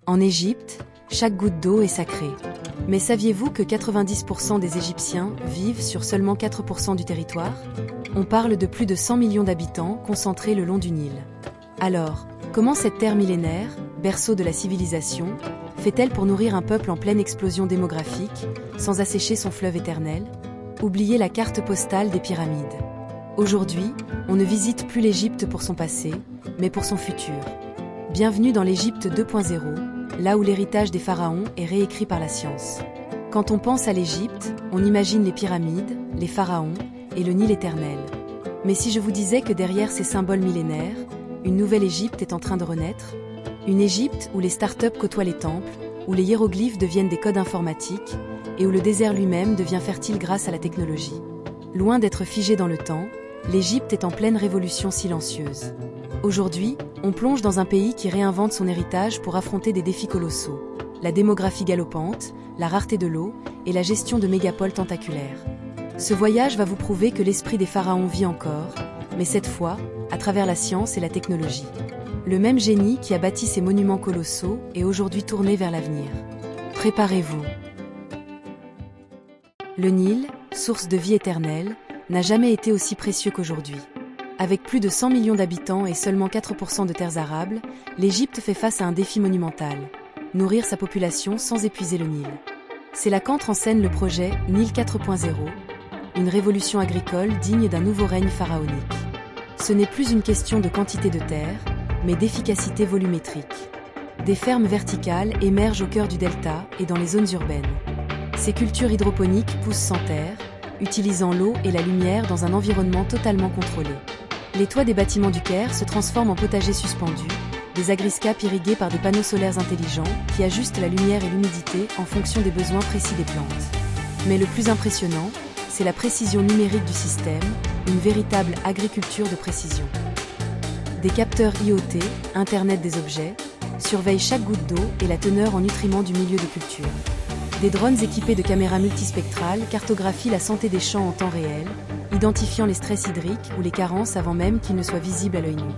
En Égypte, chaque goutte d'eau est sacrée. Mais saviez-vous que 90% des Égyptiens vivent sur seulement 4% du territoire? On parle de plus de 100 millions d'habitants concentrés le long du Nil. Alors, comment cette terre millénaire, berceau de la civilisation, fait-elle pour nourrir un peuple en pleine explosion démographique, sans assécher son fleuve éternel? Oubliez la carte postale des pyramides. Aujourd'hui, on ne visite plus l'Égypte pour son passé, mais pour son futur. Bienvenue dans l'Égypte 2.0, là où l'héritage des pharaons est réécrit par la science. Quand on pense à l'Égypte, on imagine les pyramides, les pharaons et le Nil éternel. Mais si je vous disais que derrière ces symboles millénaires, une nouvelle Égypte est en train de renaître? Une Égypte où les startups côtoient les temples, où les hiéroglyphes deviennent des codes informatiques, et où le désert lui-même devient fertile grâce à la technologie. Loin d'être figé dans le temps, l'Égypte est en pleine révolution silencieuse. Aujourd'hui, on plonge dans un pays qui réinvente son héritage pour affronter des défis colossaux. La démographie galopante, la rareté de l'eau et la gestion de mégapoles tentaculaires. Ce voyage va vous prouver que l'esprit des pharaons vit encore, mais cette fois, à travers la science et la technologie. Le même génie qui a bâti ces monuments colossaux est aujourd'hui tourné vers l'avenir. Préparez-vous. Le Nil, source de vie éternelle, n'a jamais été aussi précieux qu'aujourd'hui. Avec plus de 100 millions d'habitants et seulement 4% de terres arables, l'Égypte fait face à un défi monumental: nourrir sa population sans épuiser le Nil. C'est là qu'entre en scène le projet Nil 4.0, une révolution agricole digne d'un nouveau règne pharaonique. Ce n'est plus une question de quantité de terre, mais d'efficacité volumétrique. Des fermes verticales émergent au cœur du delta et dans les zones urbaines. Ces cultures hydroponiques poussent sans terre, utilisant l'eau et la lumière dans un environnement totalement contrôlé. Les toits des bâtiments du Caire se transforment en potagers suspendus, des agriscapes irrigués par des panneaux solaires intelligents qui ajustent la lumière et l'humidité en fonction des besoins précis des plantes. Mais le plus impressionnant, c'est la précision numérique du système, une véritable agriculture de précision. Des capteurs IoT, Internet des objets, surveillent chaque goutte d'eau et la teneur en nutriments du milieu de culture. Des drones équipés de caméras multispectrales cartographient la santé des champs en temps réel, identifiant les stress hydriques ou les carences avant même qu'ils ne soient visibles à l'œil nu.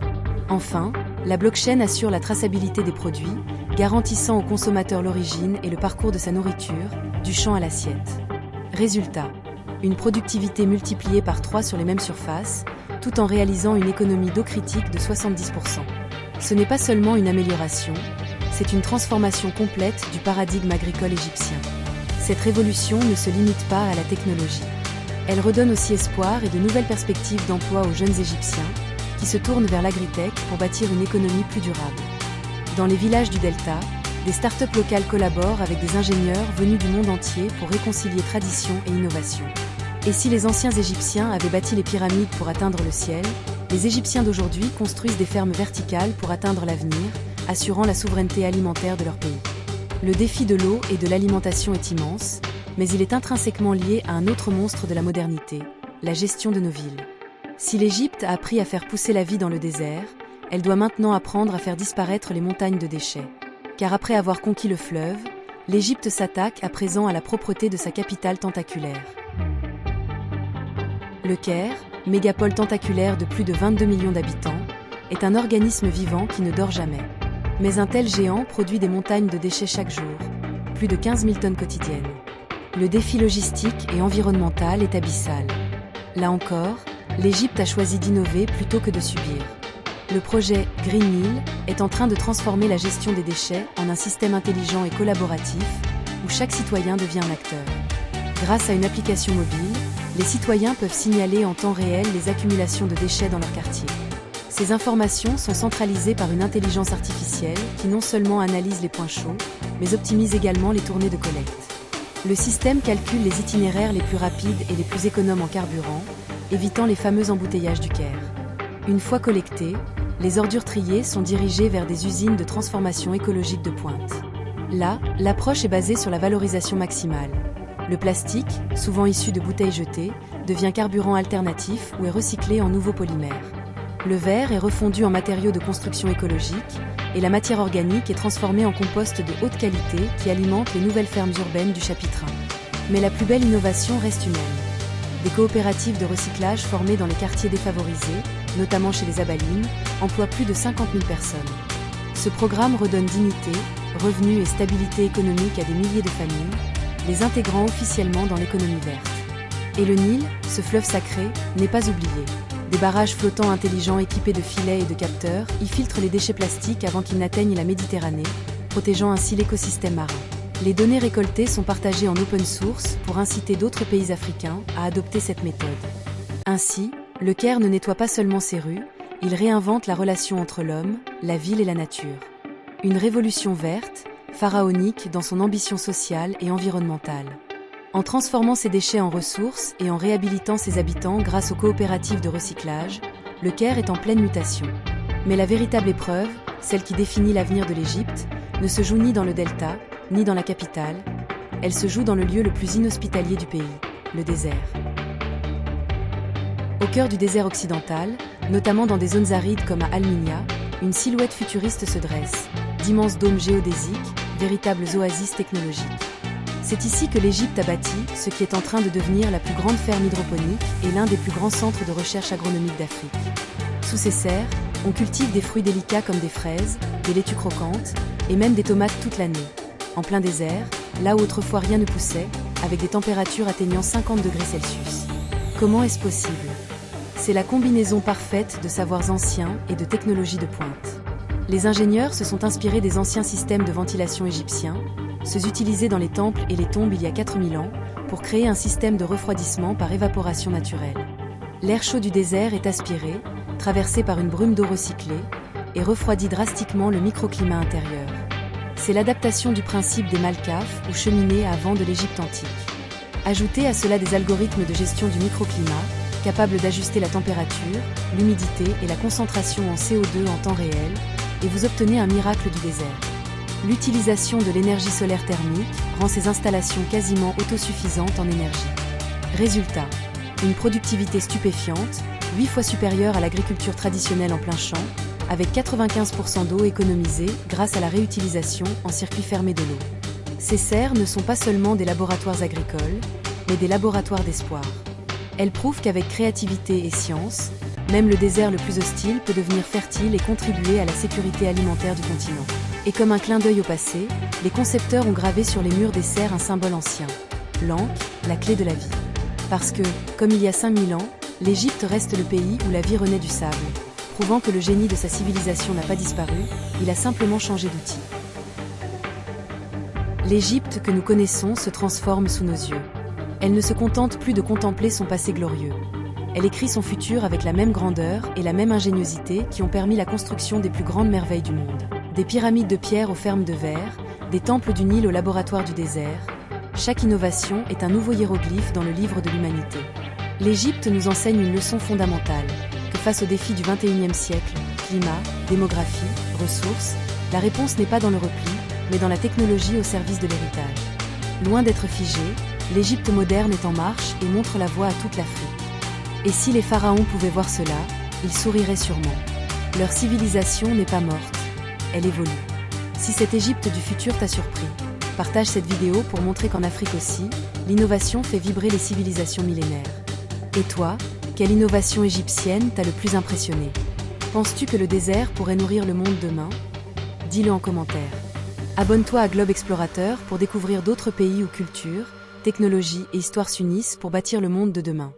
Enfin, la blockchain assure la traçabilité des produits, garantissant au consommateur l'origine et le parcours de sa nourriture, du champ à l'assiette. Résultat, une productivité multipliée par 3 sur les mêmes surfaces, tout en réalisant une économie d'eau critique de 70%. Ce n'est pas seulement une amélioration, c'est une transformation complète du paradigme agricole égyptien. Cette révolution ne se limite pas à la technologie. Elle redonne aussi espoir et de nouvelles perspectives d'emploi aux jeunes Égyptiens, qui se tournent vers l'agritech pour bâtir une économie plus durable. Dans les villages du Delta, des startups locales collaborent avec des ingénieurs venus du monde entier pour réconcilier tradition et innovation. Et si les anciens Égyptiens avaient bâti les pyramides pour atteindre le ciel, les Égyptiens d'aujourd'hui construisent des fermes verticales pour atteindre l'avenir, assurant la souveraineté alimentaire de leur pays. Le défi de l'eau et de l'alimentation est immense, mais il est intrinsèquement lié à un autre monstre de la modernité, la gestion de nos villes. Si l'Égypte a appris à faire pousser la vie dans le désert, elle doit maintenant apprendre à faire disparaître les montagnes de déchets. Car après avoir conquis le fleuve, l'Égypte s'attaque à présent à la propreté de sa capitale tentaculaire. Le Caire, mégapole tentaculaire de plus de 22 millions d'habitants, est un organisme vivant qui ne dort jamais. Mais un tel géant produit des montagnes de déchets chaque jour, plus de 15 000 tonnes quotidiennes. Le défi logistique et environnemental est abyssal. Là encore, l'Égypte a choisi d'innover plutôt que de subir. Le projet Green Nil est en train de transformer la gestion des déchets en un système intelligent et collaboratif où chaque citoyen devient un acteur. Grâce à une application mobile, les citoyens peuvent signaler en temps réel les accumulations de déchets dans leur quartier. Ces informations sont centralisées par une intelligence artificielle qui non seulement analyse les points chauds, mais optimise également les tournées de collecte. Le système calcule les itinéraires les plus rapides et les plus économes en carburant, évitant les fameux embouteillages du Caire. Une fois collectées, les ordures triées sont dirigées vers des usines de transformation écologique de pointe. Là, l'approche est basée sur la valorisation maximale. Le plastique, souvent issu de bouteilles jetées, devient carburant alternatif ou est recyclé en nouveaux polymères. Le verre est refondu en matériaux de construction écologique et la matière organique est transformée en compost de haute qualité qui alimente les nouvelles fermes urbaines du chapitre 1. Mais la plus belle innovation reste humaine. Des coopératives de recyclage formées dans les quartiers défavorisés, notamment chez les Abalines, emploient plus de 50 000 personnes. Ce programme redonne dignité, revenus et stabilité économique à des milliers de familles, les intégrant officiellement dans l'économie verte. Et le Nil, ce fleuve sacré, n'est pas oublié. Des barrages flottants intelligents équipés de filets et de capteurs y filtrent les déchets plastiques avant qu'ils n'atteignent la Méditerranée, protégeant ainsi l'écosystème marin. Les données récoltées sont partagées en open source pour inciter d'autres pays africains à adopter cette méthode. Ainsi, le Caire ne nettoie pas seulement ses rues, il réinvente la relation entre l'homme, la ville et la nature. Une révolution verte, pharaonique dans son ambition sociale et environnementale. En transformant ses déchets en ressources et en réhabilitant ses habitants grâce aux coopératives de recyclage, le Caire est en pleine mutation. Mais la véritable épreuve, celle qui définit l'avenir de l'Égypte, ne se joue ni dans le delta, ni dans la capitale, elle se joue dans le lieu le plus inhospitalier du pays, le désert. Au cœur du désert occidental, notamment dans des zones arides comme à Al-Minya, une silhouette futuriste se dresse, d'immenses dômes géodésiques, véritables oasis technologiques. C'est ici que l'Égypte a bâti ce qui est en train de devenir la plus grande ferme hydroponique et l'un des plus grands centres de recherche agronomique d'Afrique. Sous ces serres, on cultive des fruits délicats comme des fraises, des laitues croquantes et même des tomates toute l'année. En plein désert, là où autrefois rien ne poussait, avec des températures atteignant 50 degrés Celsius. Comment est-ce possible ? C'est la combinaison parfaite de savoirs anciens et de technologies de pointe. Les ingénieurs se sont inspirés des anciens systèmes de ventilation égyptiens, ceux utilisés dans les temples et les tombes il y a 4000 ans, pour créer un système de refroidissement par évaporation naturelle. L'air chaud du désert est aspiré, traversé par une brume d'eau recyclée, et refroidit drastiquement le microclimat intérieur. C'est l'adaptation du principe des malkaf ou cheminées à vent de l'Égypte antique. Ajoutez à cela des algorithmes de gestion du microclimat, capables d'ajuster la température, l'humidité et la concentration en CO2 en temps réel, et vous obtenez un miracle du désert. L'utilisation de l'énergie solaire thermique rend ces installations quasiment autosuffisantes en énergie. Résultat, une productivité stupéfiante, 8 fois supérieure à l'agriculture traditionnelle en plein champ, avec 95% d'eau économisée grâce à la réutilisation en circuit fermé de l'eau. Ces serres ne sont pas seulement des laboratoires agricoles, mais des laboratoires d'espoir. Elles prouvent qu'avec créativité et science, même le désert le plus hostile peut devenir fertile et contribuer à la sécurité alimentaire du continent. Et comme un clin d'œil au passé, les concepteurs ont gravé sur les murs des serres un symbole ancien, l'Ankh, la clé de la vie. Parce que, comme il y a 5000 ans, l'Égypte reste le pays où la vie renaît du sable. Prouvant que le génie de sa civilisation n'a pas disparu, il a simplement changé d'outil. L'Égypte que nous connaissons se transforme sous nos yeux. Elle ne se contente plus de contempler son passé glorieux. Elle écrit son futur avec la même grandeur et la même ingéniosité qui ont permis la construction des plus grandes merveilles du monde. Des pyramides de pierre aux fermes de verre, des temples du Nil au laboratoire du désert. Chaque innovation est un nouveau hiéroglyphe dans le livre de l'humanité. L'Égypte nous enseigne une leçon fondamentale. Face aux défis du XXIe siècle, climat, démographie, ressources, la réponse n'est pas dans le repli, mais dans la technologie au service de l'héritage. Loin d'être figée, l'Égypte moderne est en marche et montre la voie à toute l'Afrique. Et si les pharaons pouvaient voir cela, ils souriraient sûrement. Leur civilisation n'est pas morte, elle évolue. Si cette Égypte du futur t'a surpris, partage cette vidéo pour montrer qu'en Afrique aussi, l'innovation fait vibrer les civilisations millénaires. Et toi, quelle innovation égyptienne t'a le plus impressionné ? Penses-tu que le désert pourrait nourrir le monde demain ? Dis-le en commentaire. Abonne-toi à Globe Explorateur pour découvrir d'autres pays où culture, technologie et histoire s'unissent pour bâtir le monde de demain.